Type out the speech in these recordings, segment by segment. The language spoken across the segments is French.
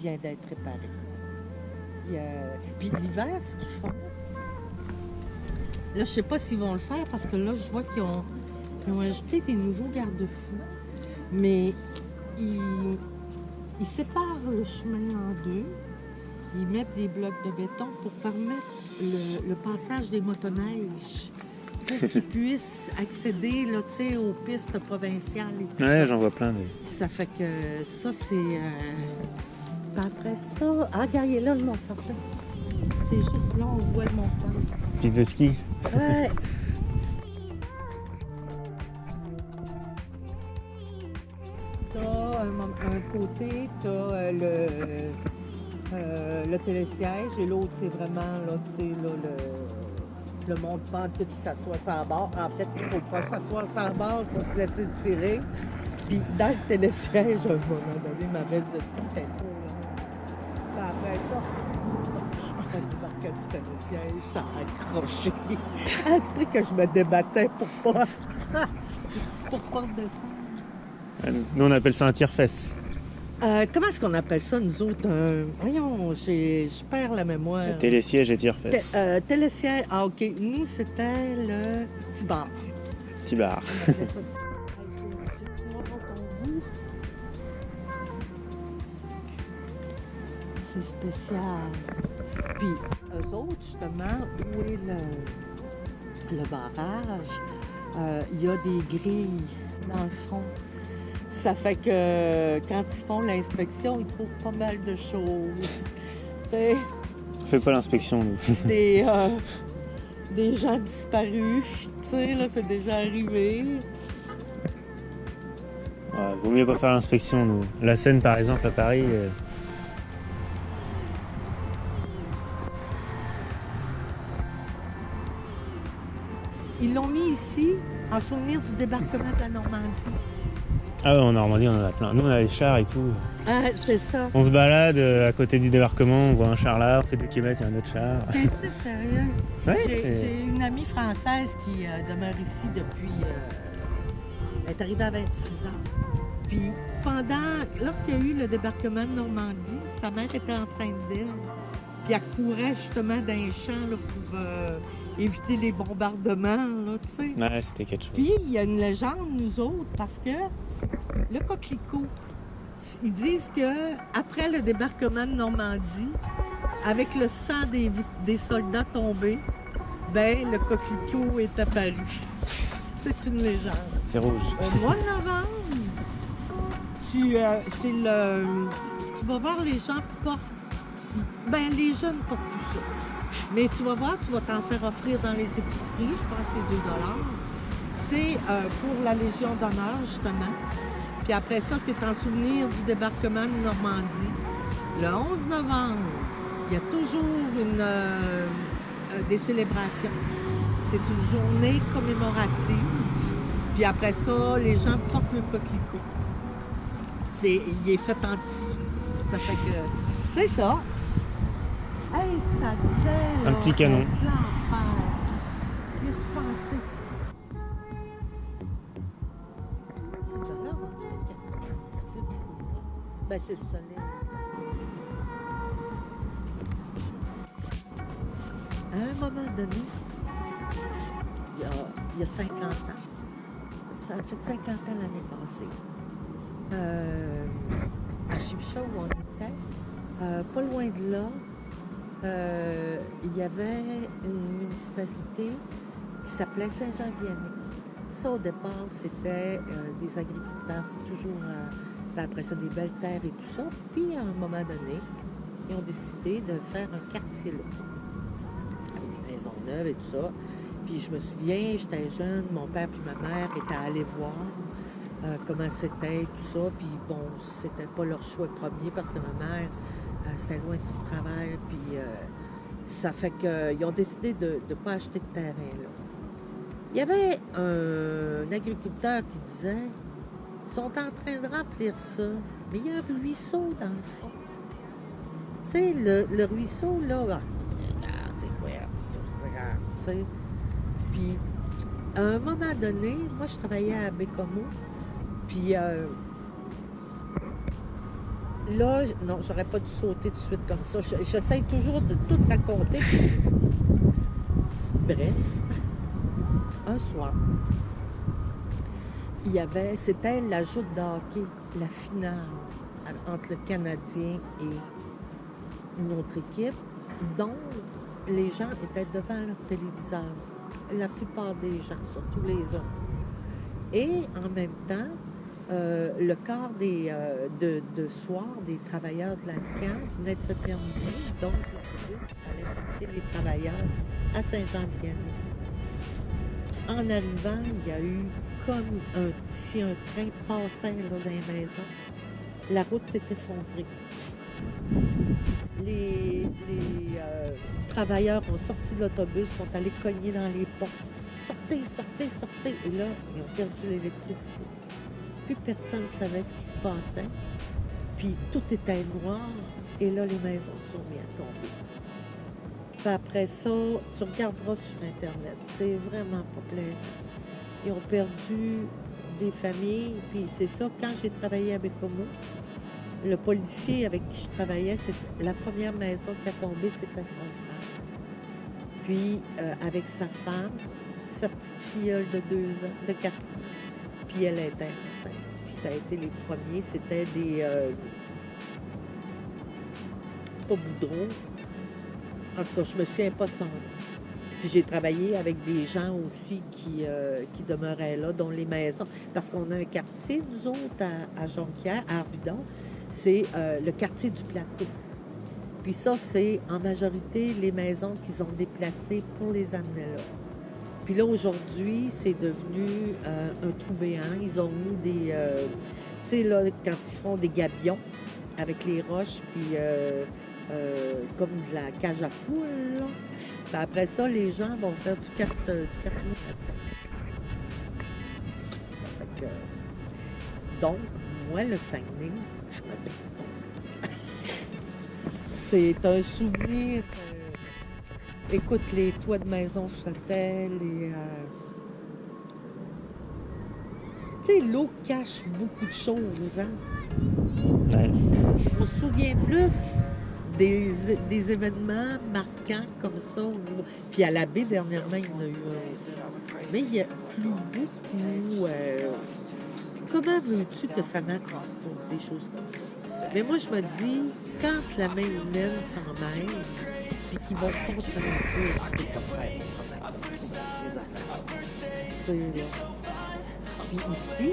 vient d'être réparé. Puis l'hiver, ce qu'ils font, là, je sais pas s'ils vont le faire parce que là, je vois qu'ils ont ajouté des nouveaux garde-fous. Mais ils séparent le chemin en deux. Ils mettent des blocs de béton pour permettre le passage des motoneiges. Pour qu'ils puissent accéder là, aux pistes provinciales et tout Ouais, ça. j'en vois plein. Ça fait que ça, c'est... Après ça... Ah, regarde, il est là, le Mont-Fortin. C'est juste là, on voit le Mont-Fortin. Piste de ski. Ouais. T'as un côté, t'as le télésiège et l'autre, c'est vraiment, là, tu sais, là, le monte-pente que tu t'assois sur la barre. En fait, il ne faut pas s'asseoir sur la barre, il faut se laisser tirer. Puis dans le télésiège, à un moment donné, ma veste de ski était trop longue. Puis après ça, on débarquait du télésiège, ça a accroché. À ce prix que je me débattais pour pas descendre. Nous, on appelle ça un tire-fesse. Comment est-ce qu'on appelle ça, nous autres? Voyons, je perds la mémoire. Télésiège et tire-fesse. Télésiège, ah OK. Nous, c'était le petit bar. Petit bar. C'est spécial. Puis, eux autres, justement, où est le barrage, il y a des grilles dans le fond. Ça fait que quand ils font l'inspection, ils trouvent pas mal de choses. T'sais, On fait pas l'inspection, nous. des gens disparus, tu sais, là, c'est déjà arrivé. Ouais, vaut mieux pas faire l'inspection, nous. La Seine, par exemple, à Paris... Ils l'ont mis ici en souvenir du débarquement de la Normandie. Ah ouais, en Normandie, on en a plein. Nous, on a les chars et tout. Ah, c'est ça. On se balade à côté du débarquement, on voit un char là, on fait 2 km, il y a un autre char. T'es-tu sérieux? Ouais, J'ai une amie française qui demeure ici depuis... elle est arrivée à 26 ans. Puis lorsqu'il y a eu le débarquement de Normandie, sa mère était enceinte d'elle. Puis elle courait justement dans les champs là, pour éviter les bombardements, là, tu sais. Ouais, c'était quelque chose. Puis il y a une légende, nous autres, parce que le coquelicot, ils disent que après le débarquement de Normandie, avec le sang des soldats tombés, ben le coquelicot est apparu. C'est une légende. C'est rouge. Au mois de novembre, tu vas voir les gens portent. Ben les jeunes portent tout ça. Mais tu vas voir, tu vas t'en faire offrir dans les épiceries, je pense que c'est 2 $. C'est pour la Légion d'honneur, justement. Puis après ça, c'est en souvenir du débarquement de Normandie. Le 11 novembre, il y a toujours des célébrations. C'est une journée commémorative. Puis après ça, les gens portent le coquelicot. Il est fait en tissu. Ça fait que... C'est ça. Hey, ça devait, Un petit canon. Qu'est-ce que tu pensais? C'est de là, on dirait qu'il y a un petit peu de... Ben, c'est le soleil. À un moment donné, il y a 50 ans, ça a fait 50 ans l'année passée, à Chibcha où on était, pas loin de là, il y avait une municipalité qui s'appelait Saint-Jean-Vianney. Ça, au départ, c'était des agriculteurs, c'est toujours, après ça, des belles terres et tout ça. Puis, à un moment donné, ils ont décidé de faire un quartier là, avec des maisons neuves et tout ça. Puis, je me souviens, j'étais jeune, mon père et ma mère étaient allés voir comment c'était, tout ça. Puis, bon, c'était pas leur choix premier parce que ma mère... c'était loin de son travail, puis ça fait qu'ils ont décidé de ne pas acheter de terrain là. Il y avait un agriculteur qui disait « Ils sont en train de remplir ça, mais il y a un ruisseau dans le fond. » Tu sais, le ruisseau, là, regarde, c'est quoi, regarde, tu sais. Puis, à un moment donné, moi, je travaillais à Bécomo, puis... Là, non, j'aurais pas dû sauter tout de suite comme ça. J'essaie toujours de tout raconter. Bref, un soir, c'était la joute de hockey, la finale entre le Canadien et une autre équipe, dont les gens étaient devant leur téléviseur. La plupart des gens, surtout les hommes. Et en même temps, le quart de soir des travailleurs de l'Alcan venait de se terminer, donc l'autobus allait porter les travailleurs à Saint-Jean-Vianney. En arrivant, il y a eu comme si un train passait là, dans les maisons. La route s'est effondrée. Les travailleurs ont sorti de l'autobus, sont allés cogner dans les portes. Sortez, sortez, sortez. Et là, ils ont perdu l'électricité. Plus personne ne savait ce qui se passait. Puis tout était noir. Et là, les maisons se sont mises à tomber. Puis après ça, tu regarderas sur Internet. C'est vraiment pas plaisant. Ils ont perdu des familles. Puis c'est ça, quand j'ai travaillé avec Homo, le policier avec qui je travaillais, la première maison qui a tombé, c'était son frère. Puis avec sa femme, sa petite filleule de 2 ans, de 4 ans. Puis elle était enceinte. Puis ça a été les premiers. C'était des... pas boudrons. En tout cas, je me souviens pas de son nom. Puis j'ai travaillé avec des gens aussi qui demeuraient là, dont les maisons. Parce qu'on a un quartier, nous autres, à Jonquière, à Arvida, c'est le quartier du Plateau. Puis ça, c'est en majorité les maisons qu'ils ont déplacées pour les amener là. Puis là, aujourd'hui, c'est devenu un trou béant. Ils ont mis des... tu sais, là, quand ils font des gabions avec les roches, puis comme de la cage à poules, là. Puis après ça, les gens vont faire du 4 roues. Ça fait que... Donc, moi, le Saguenay, je me baigne. C'est un souvenir... Écoute, les toits de maison flottaient, tu sais, l'eau cache beaucoup de choses, hein? Ouais. On se souvient plus des événements marquants comme ça. Puis à la baie, dernièrement, il y en a eu un aussi. Mais il y a plus beaucoup... comment veux-tu que ça n'accroisse pas des choses comme ça? Mais moi, je me dis, quand la main humaine s'en mêle, puis qu'ils vont contre la nature, tu peux pas faire autrement. Les affaires. Tu sais, là. Puis ici,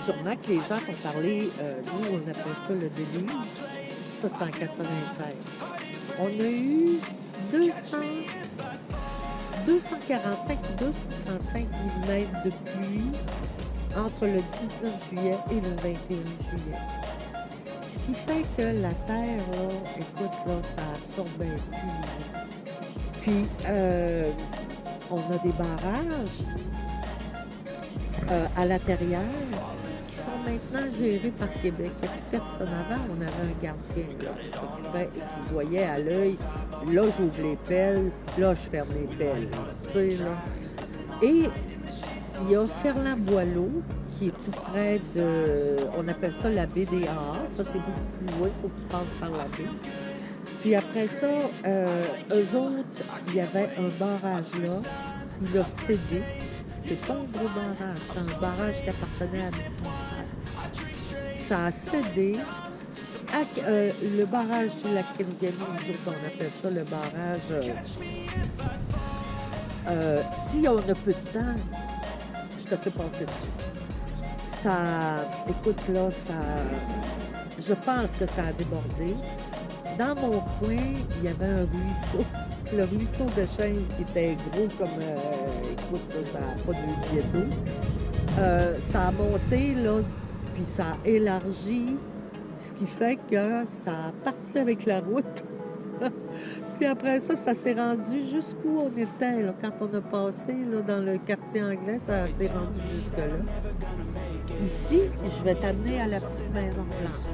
sûrement que les gens t'ont parlé, nous, on appelle ça le déluge. Ça, c'est en 96. On a eu 245 ou 235 mm de pluie entre le 19 juillet et le 21 juillet. Ce qui fait que la Terre, là, écoute, là, ça absorbe bien plus. Puis, on a des barrages à l'intérieur qui sont maintenant gérés par Québec. Il n'y a plus personne avant. On avait un gardien là, qui s'occupait et qui voyait à l'œil. Là, j'ouvre les pelles. Là, je ferme les pelles. Tu sais, là. Et il y a Ferland-Boileau, qui est tout près de... On appelle ça la baie des Arts. Ça, c'est beaucoup plus loin. Il faut que tu passes par la baie. Puis après ça, eux autres, il y avait un barrage là. Il a cédé. C'est pas un gros barrage. C'est un barrage qui appartenait à Métis-Montréal. Ça a cédé. Le barrage de la Kenogami, nous autres, on appelle ça le barrage... si on a peu de temps, je te fais passer dessus. Ça, écoute là, je pense que ça a débordé. Dans mon coin, il y avait un ruisseau. Le ruisseau de Chêne qui était gros comme, écoute, là, ça n'a pas de pied d'eau. Ça a monté, là, puis ça a élargi, ce qui fait que ça a parti avec la route. Puis après ça, ça s'est rendu jusqu'où on était, là, quand on a passé là, dans le quartier anglais, ça s'est rendu jusque-là. Ici, je vais t'amener à la petite maison blanche.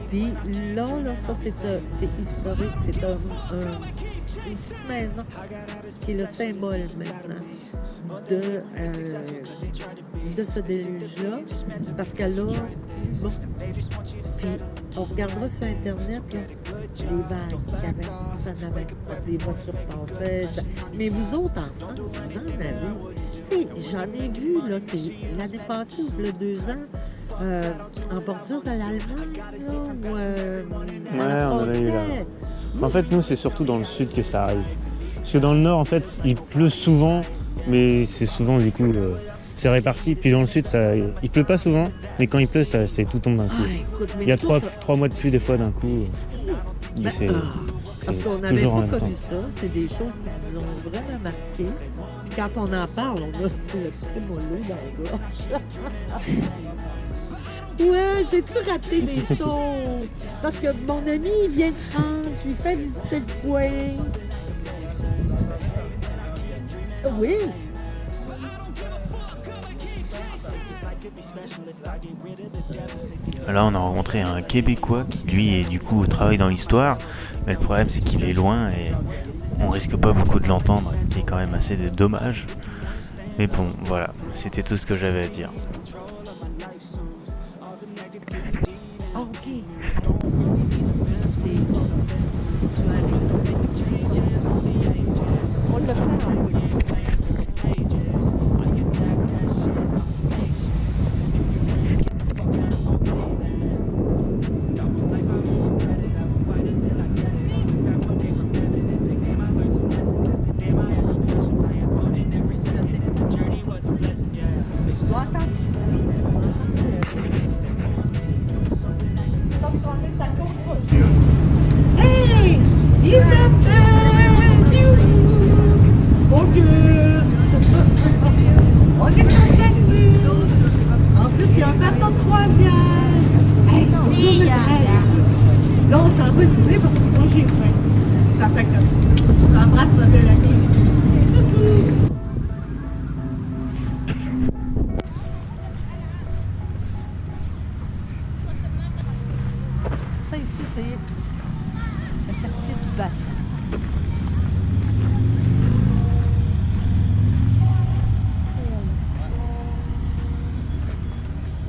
Puis là, ça, c'est historique. C'est une petite maison qui est le symbole maintenant de ce déluge-là, parce que là, bon, puis on regardera sur Internet, là, les vagues qu'il y avait, ça n'avait pas, les voitures passaient, mais vous autres, en France, vous en avez. Tu sais, j'en ai vu, là, c'est l'année passée, ou le 2 ans, en bordure de l'Allemagne, là, ou Ouais, on en a eu là. En fait, nous, c'est surtout dans le sud que ça arrive. Parce que dans le nord, en fait, il pleut souvent, mais c'est souvent, du coup, c'est réparti. Puis dans le sud, il pleut pas souvent, mais quand il pleut, c'est tout tombe d'un coup. Écoute, Il y a 3 mois de pluie, des fois, d'un coup. C'est parce qu'on n'avait toujours en pas même connu temps. ça. C'est des choses qui nous ont vraiment marqué. Puis quand on en parle, on a le trémolo dans la gorge. Ouais, j'ai-tu raté des choses? Parce que mon ami, il vient de France, je lui fais visiter le coin. Oui. Là, on a rencontré un Québécois qui, lui, du coup, travaille dans l'histoire. Mais le problème, c'est qu'il est loin et on risque pas beaucoup de l'entendre. C'est quand même assez dommage. Mais bon, voilà, c'était tout ce que j'avais à dire. Ah, OK. C'est l'histoire. On le fait en Hey! Isabelle! Auguste! On est sortis! En plus, il y a un bateau de croisière! Hey, là, on s'en va dîner parce que moi, j'ai faim. Ça fait que je t'embrasse, ma belle amie. Ça ici, c'est le quartier du Bassin.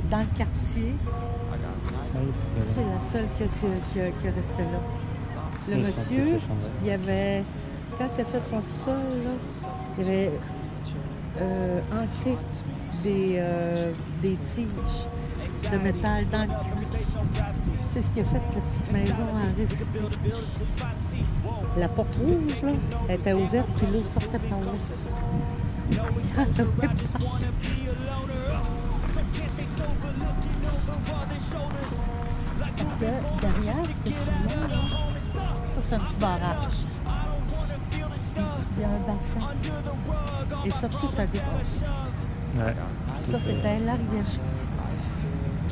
Dans le quartier, c'est la seule qui est restée là. Le Ils sont tous monsieur, effondrés. il y avait, quand il a fait son sol, là, il y avait ancré des tiges de métal dans le cul. C'est ce qui a fait que la petite maison a résisté. La porte rouge, là, elle était ouverte, puis l'eau sortait par là. Parce que derrière, ça, c'est un petit barrage. Il y a un bassin. Et ça, tout a dépassé. Ouais. Ça, c'était la rivière Chute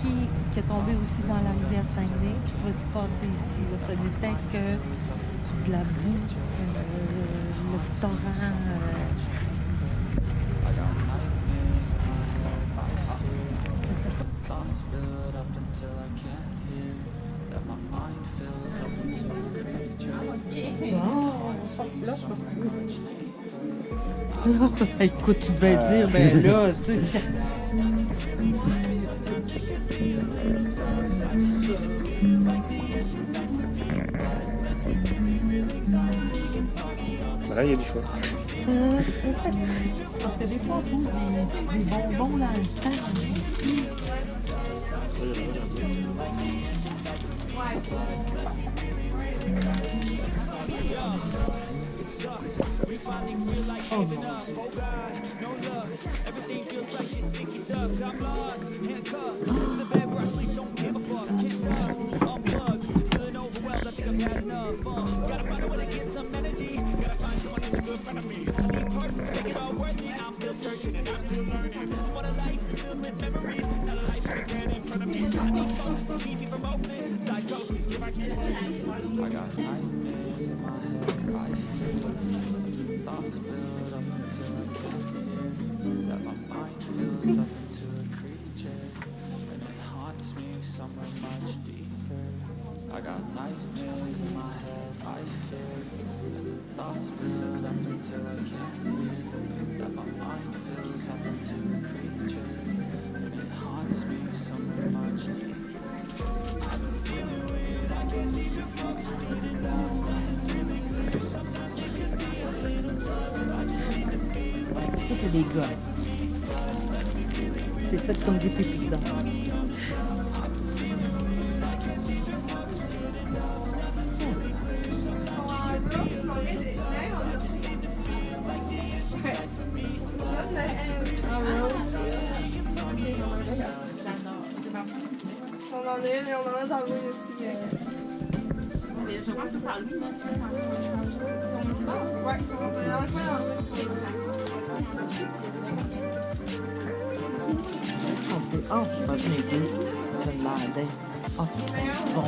qui est tombée aussi dans la rivière Saguenay. Tu pouvais plus passer ici. Là. Ça n'était que de la boue, le torrent. Écoute, tu devais dire, ben là, tu sais. Voilà, il y a du choix. Parce que des fois, on trouve des bonbons dans le temps. Oh mon Dieu. Ça, c'est des gars. C'est fait comme des pépis dedans. On en a une et on en a dans l'eau aussi. Je pense que c'est à lui, Ouais, on va aller Ah, je pense que j'ai été. Je me demandais. Ah, ça, c'est bon.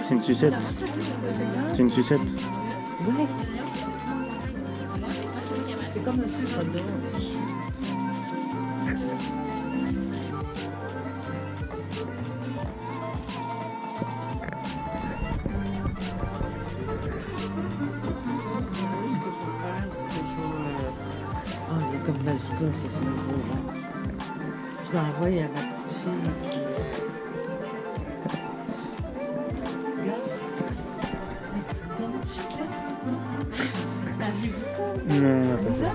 C'est une sucette. C'est une sucette. Ouais. C'est comme un sucre d'orge. Ah, il est comme bazooka, ça c'est un gros bon. Je l'envoie à ma petite fille qui. Regarde, les petites bonnes chiclettes. T'as vu ça? Non, non, pas ça.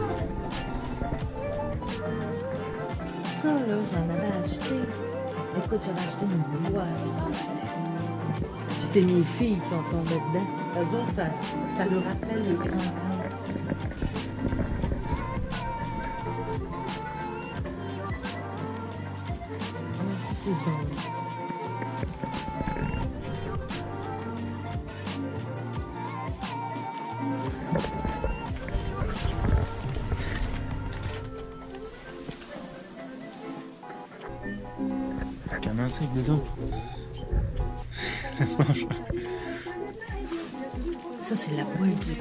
Ça, là, j'en avais acheté. Écoute, j'avais acheté une boîte. Puis c'est mes filles qui ont tombé dedans. Eux autres, ça leur rappelle les grands-parents. Ah, ça, c'est bon. Avec un insecte dedans. Ça se mange. Ça, c'est la Bolduc.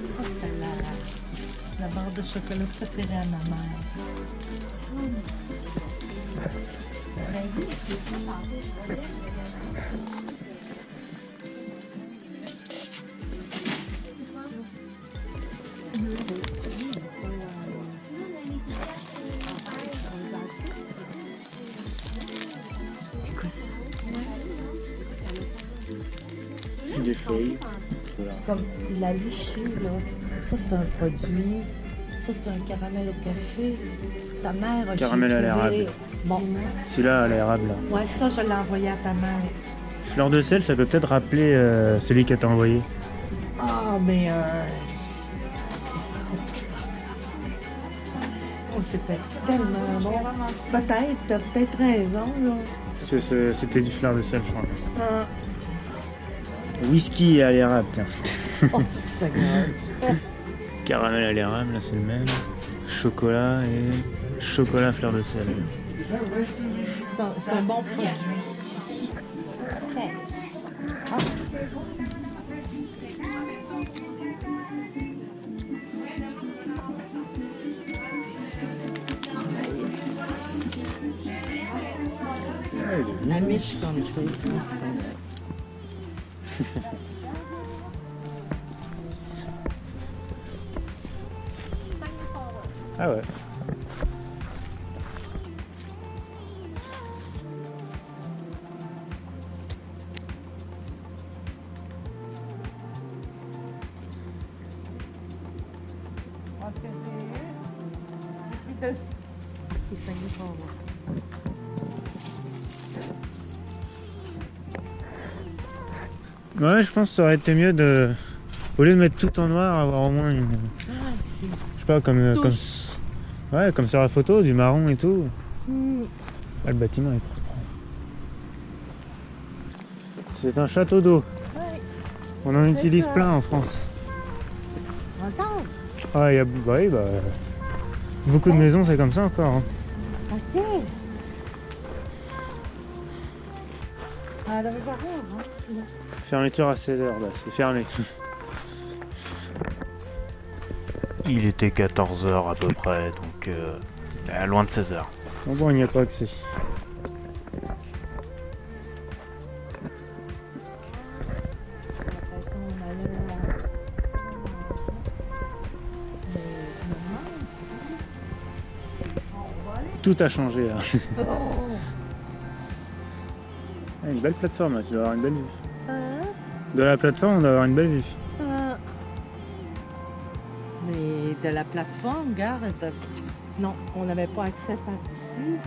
Ça, c'était la barre de chocolat préférée à ma mère. C'est quoi ça? Des feuilles. Voilà. Comme la lichée, là. Ça, c'est un produit. Ça, c'est un caramel au café. Ta mère a Caramel à l'érable. sucré. Bon, Celui-là à l'érable. Là. ouais, ça, je l'ai envoyé à ta mère. Fleur de sel, ça peut peut-être rappeler celui qu'elle t'a envoyé. Ah, mais oh, c'était tellement bon. Peut-être, t'as peut-être raison, là. Parce que c'était du fleur de sel, je crois. Ah. Whisky à l'érable, tiens. Oh, Seigneur. Caramel à l'érable, là c'est le même. Chocolat et chocolat fleur de sel. C'est un bon produit. Ah. La miche comme je fais ici. Ah ouais. Parce que c'est qui saignait fort, là. Ouais, je pense que ça aurait été mieux de. Au lieu de mettre tout en noir, avoir au moins une. Ah, ici. Je sais pas, comme. Ouais, comme sur la photo, du marron et tout. Ah, le bâtiment est propre. C'est un château d'eau. Ouais. On en utilise ça. plein en France. Attends. Ah, il y a. Oui, bah. Beaucoup de maisons, c'est comme ça encore. Hein. OK. Ah, elle avait pas peur, hein? Fermeture à 16h, là, c'est fermé. Il était 14h à peu près, donc loin de 16h. Bon, il n'y a pas accès. Après ça, on allait mais je me demande. On va aller. Tout a changé là. Oh. Ah, une belle plateforme là, tu dois avoir une belle vue. Hein? De la plateforme, on doit avoir une belle vue. Mais de la plateforme, regarde, non, on n'avait pas accès par ici.